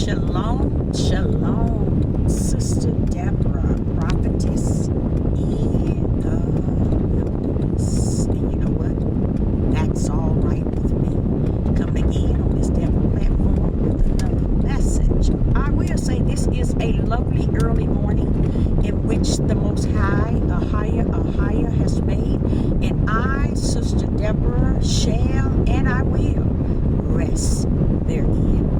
Shalom, shalom, Sister Deborah, prophetess in the wilderness. And you know what? That's all right with me. Coming again on this Deborah platform with another message. I will say this is a lovely early morning in which the Most High, a higher has made, and I, Sister Deborah, shall and I will rest therein.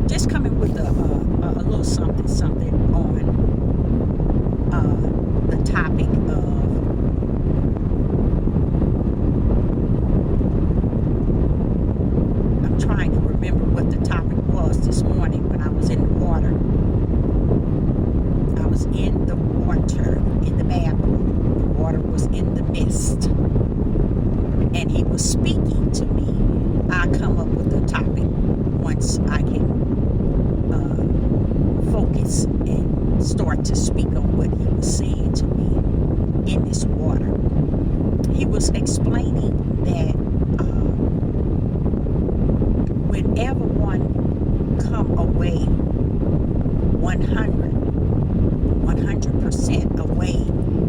Just coming with a little something on the topic of I'm trying to remember what the topic was this morning when I was in the water. I was in the water, in the bathroom. The water was in the mist. And he was speaking to me. I'll come up with the topic once I can focus and start to speak on what he was saying to me in this water. He was explaining that whenever one come away 100% away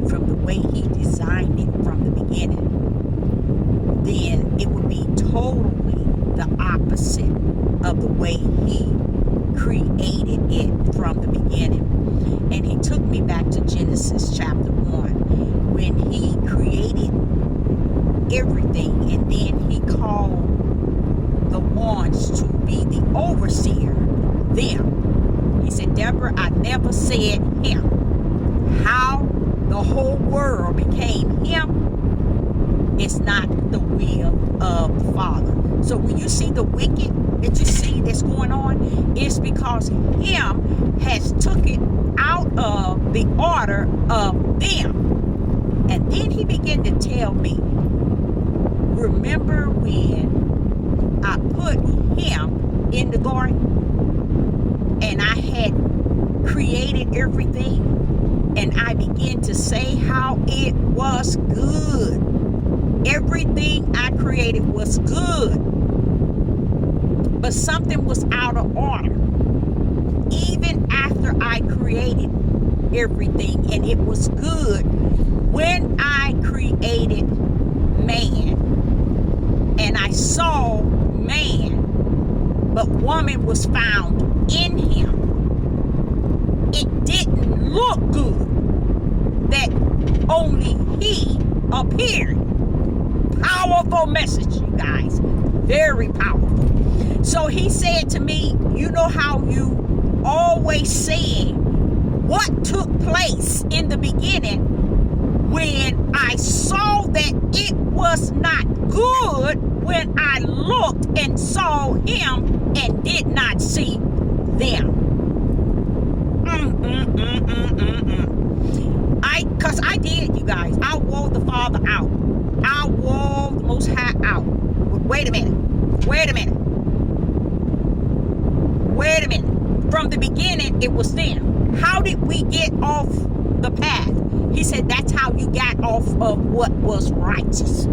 from the way he designed it from the beginning, then it would be totally the opposite of the way he created it from the beginning. And he took me back to Genesis chapter 1 when he created everything, and then he called the ones to be the overseer, them. He said, Deborah, I never said him. How the whole world became him is not the will of the Father. So when you see the wicked that you see that's going on, it's because him has took it out of the order of them. And then he began to tell me, remember when I put him in the garden and I had created everything, and I began to say how it was good. Everything I created was good, but something was out of order. Even after I created everything and it was good, when I created man and I saw man, but woman was found in him, it didn't look good that only he appeared. Powerful message, you guys. Very powerful. So he said to me, you know how you always saying what took place in the beginning when I saw that it was not good, when I looked and saw him and did not see them. Because I did, you guys. I wore the Father out. I wore the Most High out. Wait a minute. From the beginning, it was them. How did we get off the path? He said, that's how you got off of what was righteous.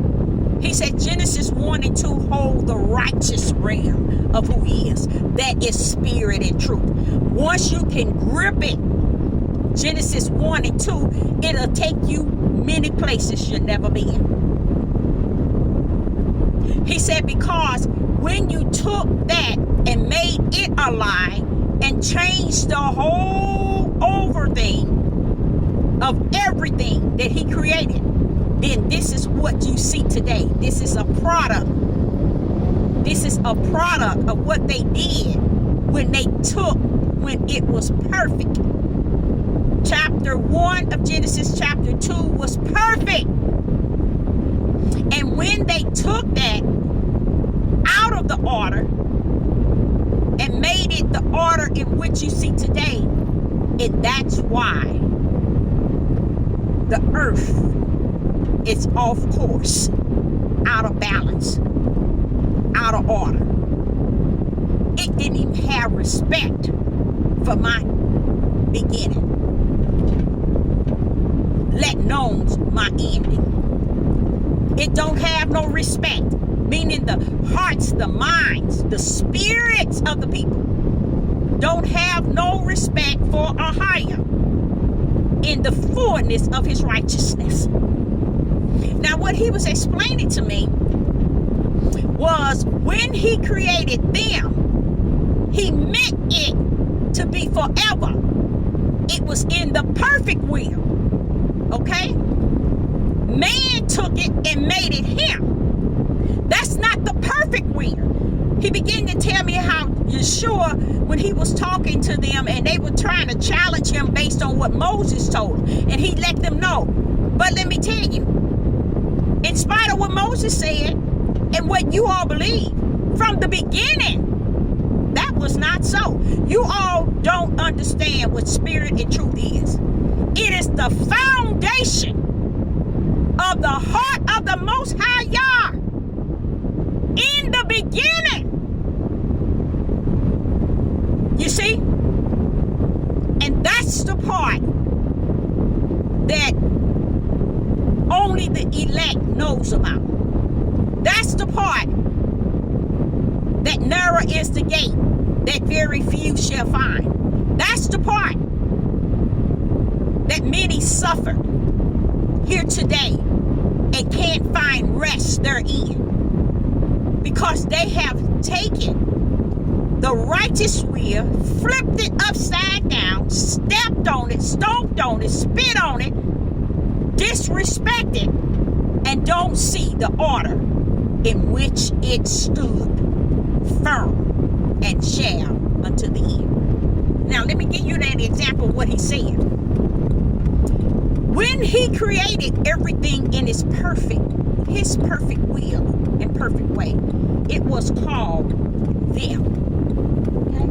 He said, Genesis 1 and 2 hold the righteous realm of who he is. That is spirit and truth. Once you can grip it, Genesis 1 and 2, it'll take you many places you've never been. He said, because when you took that and made it a lie and changed the whole over thing of everything that he created, then this is what you see today. This is a product. This is a product of what they did when they took, when it was perfect. Chapter 1 of Genesis chapter 2 was perfect. And when they took that out of the order and made it the order in which you see today, and that's why the earth is off course, out of balance, out of order. It didn't even have respect for my beginning, let known my ending. It don't have no respect. meaning the hearts, the minds, the spirits of the people, don't have no respect for Ahia in the fullness of his righteousness. Now, what he was explaining to me was when he created them, he meant it to be forever. It was in the perfect will. Okay? Man took it and made it him. That's not the perfect will. He began to tell me how Yeshua, when he was talking to them and they were trying to challenge him based on what Moses told him, and he let them know. But let me tell you, in spite of what Moses said and what you all believe, from the beginning, that was not so. You all don't understand what spirit and truth is. It is the foundation of the heart of the Most High Yah. In the beginning. You see? And that's the part that only the elect knows about. That's the part that narrow is the gate that very few shall find. That's the part that many suffer here today and can't find rest therein, because they have taken the righteous will, flipped it upside down, stepped on it, stomped on it, spit on it, disrespected, and don't see the order in which it stood firm and shall unto the end. Now, let me give you that example of what he said. When he created everything in his perfect will and perfect way, it was called them. Okay?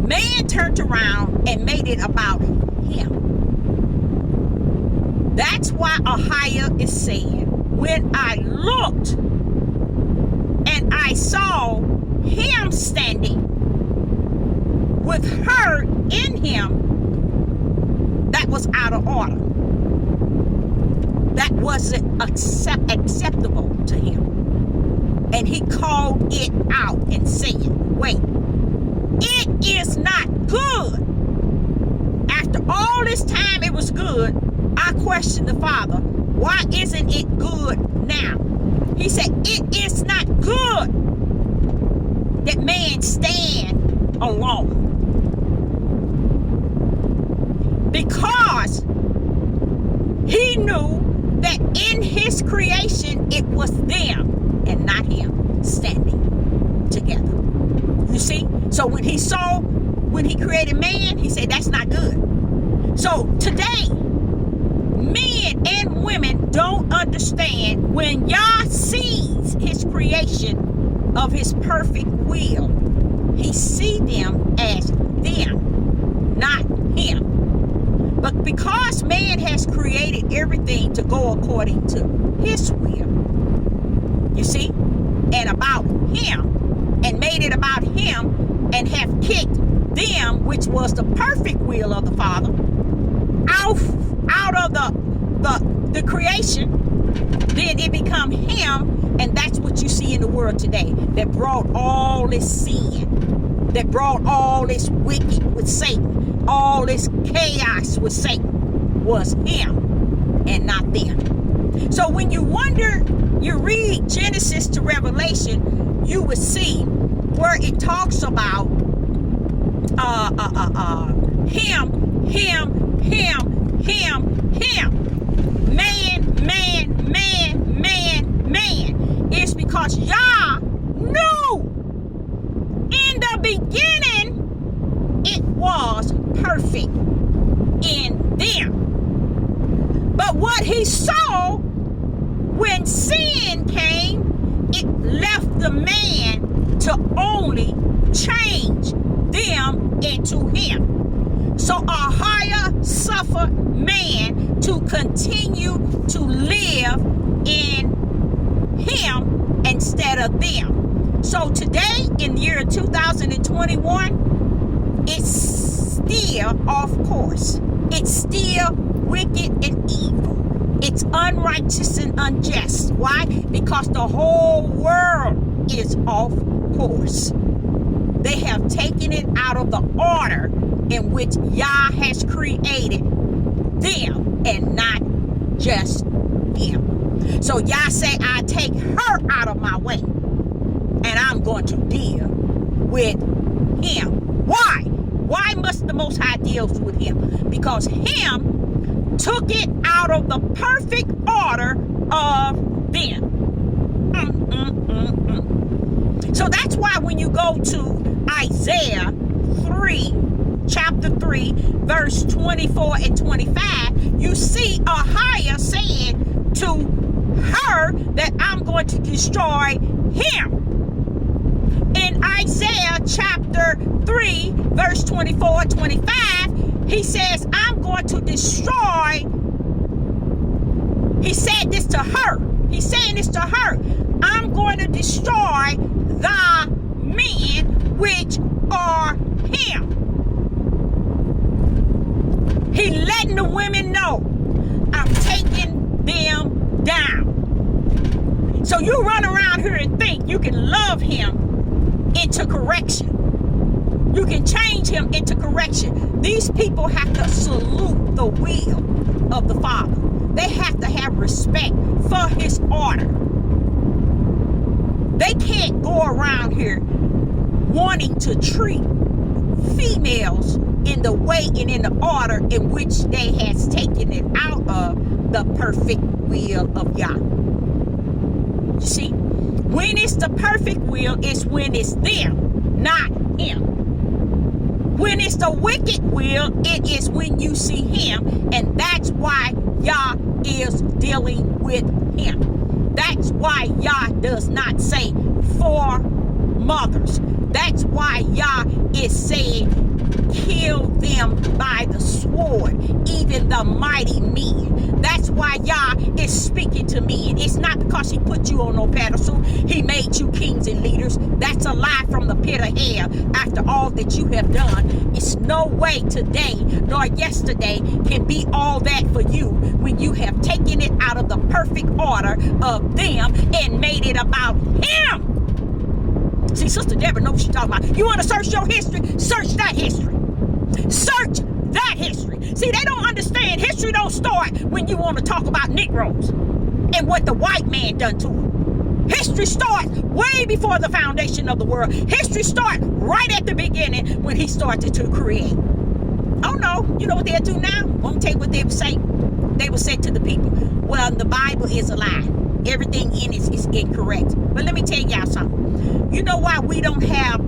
Man turned around and made it about him. That's why Ahia is saying, when I looked and I saw him standing with her in him, that was out of order. That wasn't acceptable to him. And he called it out and said, wait, it is not good. After all this time it was good, I questioned the Father, why isn't it good now? He said, it is not good that man stand alone. Because he knew that in his creation it was them and not him standing together. You see? So when he created man, he said that's not good. So today, men and women don't understand when Yah sees his creation of his perfect will, he sees them as them, not him. But because man has created everything to go according to his will, you see, and about him, and made it about him, and have kicked them, which was the perfect will of the Father, out of the creation, then it become him, and that's what you see in the world today, that brought all this sin, that brought all this wicked with Satan, all this chaos with Satan, was him and not them. So when you read Genesis to Revelation, you will see where it talks about him, man. It's because Yah knew in the beginning it was perfect in them. But what he saw when sin came, it left the man to only change them into him. So Ahia suffered man to continue to live in him instead of them. So today, in the year 2021, it's still off course. It's still wicked and evil. It's unrighteous and unjust. Why? Because the whole world is off course. They have taken it out of the order in which Yah has created them and not just him. So Yah say, I take her out of my way and I'm going to deal with him. Why? Why must the Most High deal with him? Because him took it out of the perfect order of them. So that's why when you go to Isaiah 3, chapter 3, verse 24 and 25, you see Ahiah saying to her that I'm going to destroy him. In Isaiah chapter 3, verse 24 and 25, he says, I'm going to destroy. He said this to her. He's saying this to her. I'm going to destroy thy men which are him. He letting the women know, I'm taking them down. So you run around here and think you can love him into correction. You can change him into correction. These people have to salute the will of the Father. They have to have respect for his order. They can't go around here wanting to treat females in the way and in the order in which they has taken it out of the perfect will of Yah. You see, when it's the perfect will, it's when it's them, not him. When it's the wicked will, it is when you see him, and that's why Yah is dealing with him. That's why Yah does not say for mothers. That's why Yah is saying kill them by the sword, even the mighty men. That's why Yah is speaking to me. And it's not because he put you on no pedestal. He made you kings and leaders. That's a lie from the pit of hell. After all that you have done, it's no way today nor yesterday can be all that for you when you have taken it out of the perfect order of them and made it about him. See, Sister Deborah knows what she's talking about. You want to search your history? Search that history. Search that history. See, they don't understand. History don't start when you want to talk about Negroes and what the white man done to them. History starts way before the foundation of the world. History starts right at the beginning when he started to create. Oh no, you know what they'll do now? I'm going to tell you what they would say. They would say to the people, well, the Bible is a lie. Everything in it is incorrect. But let me tell y'all something. You know why we don't have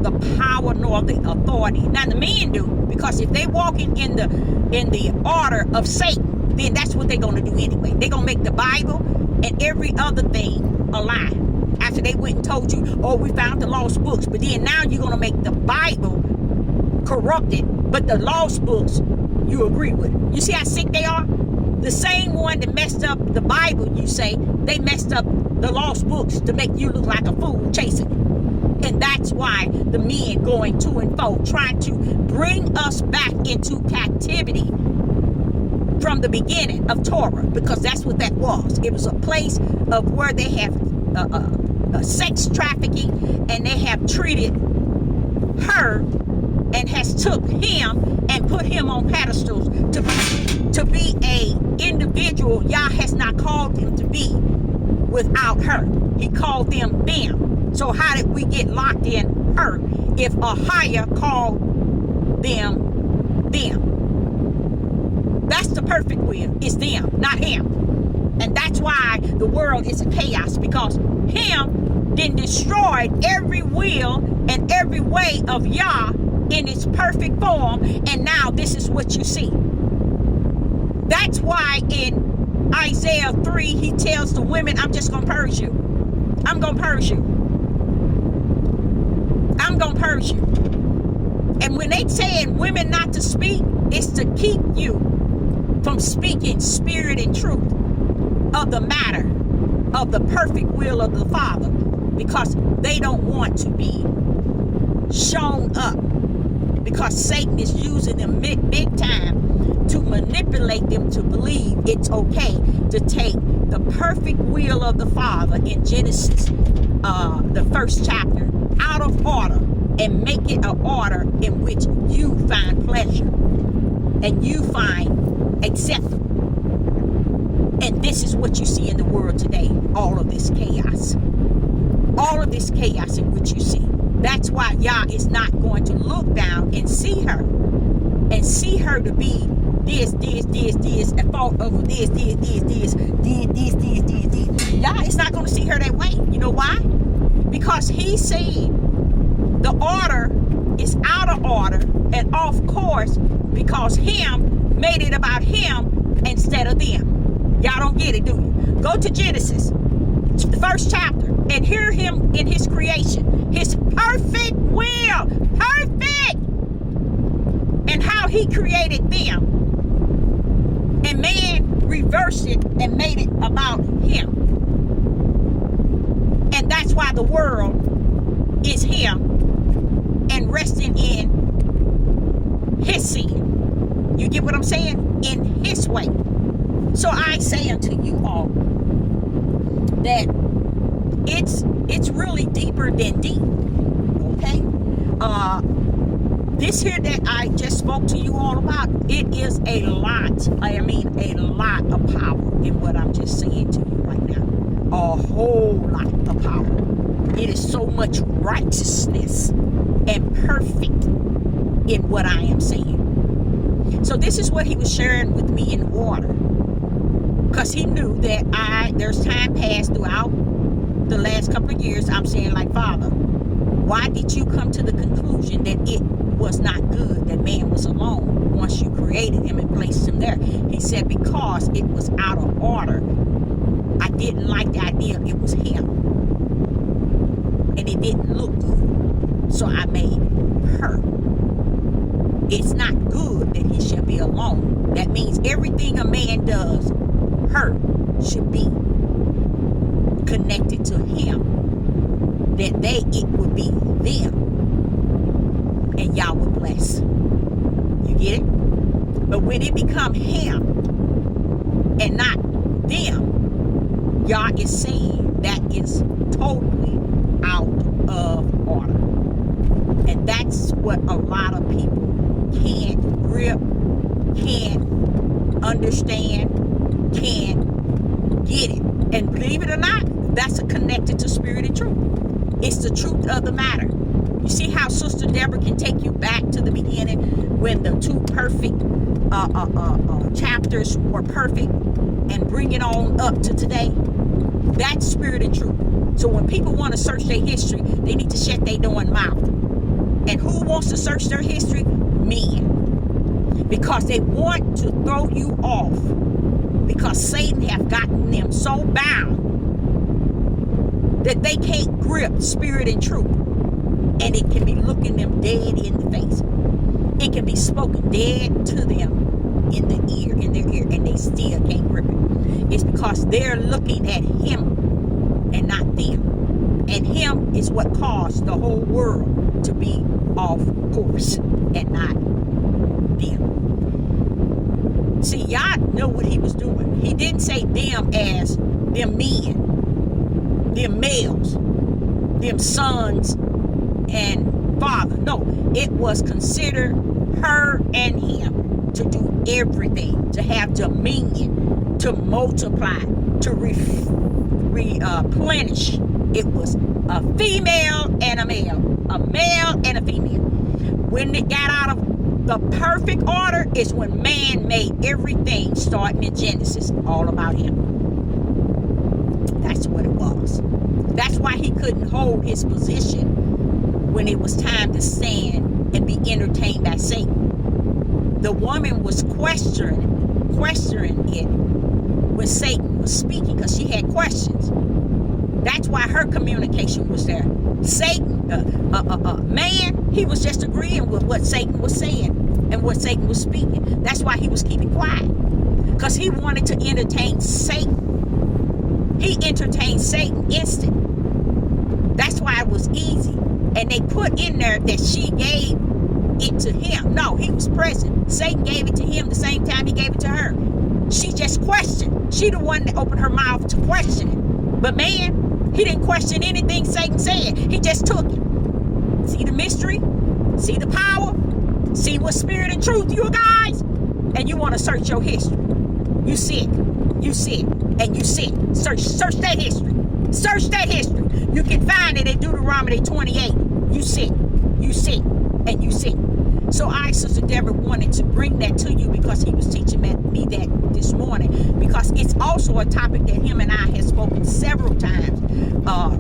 the power nor the authority? Now the men do, because if they walking in the order of Satan, then that's what they're going to do anyway. They're going to make the Bible and every other thing a lie. After they went and told you, oh, we found the lost books. But then now you're going to make the Bible corrupted, but the lost books you agree with. You see how sick they are? The same one that messed up the Bible, you say, they messed up the lost books to make you look like a fool chasing it. And that's why the men going to and fro, trying to bring us back into captivity from the beginning of Torah, because that's what that was. It was a place of where they have sex trafficking, and they have treated her and has took him and put him on pedestals to be a individual Yah has not called him to be without her. He called them them. So how did we get locked in her if Ahiah called them them? That's the perfect will. It's them, not him. And that's why the world is a chaos, because him then destroyed every will and every way of Yah in its perfect form, and now this is what you see. That's why in Isaiah 3 he tells the women, I'm just gonna purge you. I'm gonna purge you. I'm gonna purge you. And when they saying women not to speak, it's to keep you from speaking spirit and truth of the matter of the perfect will of the Father, because they don't want to be shown up, because Satan is using them big time to manipulate them to believe it's okay to take the perfect will of the Father in Genesis, the first chapter, out of order and make it an order in which you find pleasure and you find acceptable. And this is what you see in the world today, all of this chaos. All of this chaos in which you see. That's why Yah is not going to look down and see her to be this, and fault over this. Yah is not going to see her that way. You know why? Because he's saying the order is out of order and off course because him made it about him instead of them. Y'all don't get it, do you? Go to Genesis, the first chapter, and hear him in his creation, his perfect will, perfect, and how he created them. And man reversed it and made it about him. And that's why the world is him and resting in his sin. You get what I'm saying? In his way. So I say unto you all that it's really deeper than deep. Okay? This here that I just spoke to you all about, it is a lot. I mean, a lot of power in what I'm just saying to you right now. A whole lot of power. It is so much righteousness and perfect in what I am saying. So this is what he was sharing with me in water. Because he knew that there's time passed throughout the last couple of years. I'm saying, like, Father, why did you come to the conclusion that it was not good that man was alone once you created him and placed him there? He said, because it was out of order. I didn't like the idea it was him. And it didn't look good. So I made her. It's not good that he shall be alone. That means everything a man does, her should be connected to him. That it would be them. And y'all would bless. You get it? But when it become him and not them, y'all is saying that is totally out of order. And that's what a lot of people can't grip, can't understand, can't get it. And believe it or not, that's connected to spirit and truth. It's the truth of the matter. You see how Sister Deborah can take you back to the beginning when the two perfect chapters were perfect and bring it on up to today? That's spirit and truth. So when people want to search their history, they need to shut their darn mouth. And who wants to search their history? Men. Because they want to throw you off. Because Satan have gotten them so bound that they can't grip spirit and truth. And it can be looking them dead in the face. It can be spoken dead to them in their ear, and they still can't grip it. It's because they're looking at him and not them. And him is what caused the whole world to be off course and not them. See, y'all know what he was doing. He didn't say them as them men, them males, them sons and father. No, it was considered her and him to do everything, to have dominion, to multiply, to replenish. It was a female and a male and a female. When it got out of the perfect order is when man made everything starting in Genesis all about him. That's what it was. That's why he couldn't hold his position when it was time to stand and be entertained by Satan. The woman was questioning it when Satan was speaking because she had questions. That's why her communication was there. Satan, man, he was just agreeing with what Satan was saying and what Satan was speaking. That's why he was keeping quiet. Because he wanted to entertain Satan. He entertained Satan instant. That's why it was easy. And they put in there that she gave it to him. No, he was present. Satan gave it to him the same time he gave it to her. She just questioned. She the one that opened her mouth to question it. But man, he didn't question anything Satan said. He just took it. See the mystery? See the power? See what spirit and truth, you guys? And you want to search your history. You sick. You sick. And you sick. Search that history. Search that history. You can find it in Deuteronomy 28. You sick. You sick. And you sick. So I, Sister Deborah, wanted to bring that to you because he was teaching me that this morning. Because it's also a topic that him and I have spoken several times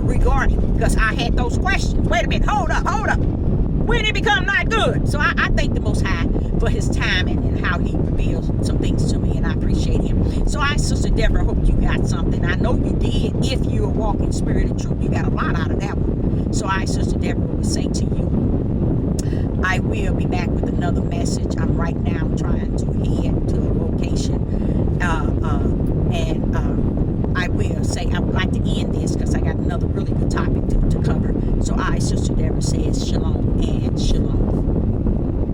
regarding. Because I had those questions. Wait a minute. Hold up. When did it become not good? So I thank the Most High for his time and how he reveals some things to me. And I appreciate him. So I, Sister Deborah, hope you got something. I know you did. If you're a walking spirit of truth, you got a lot out of that one. So I, Sister Deborah, will say to you, I will be back with another message. I'm right now trying to head to a location. I will say I would like to end this because I got another really good topic to cover. So I, Sister Deborah, says shalom.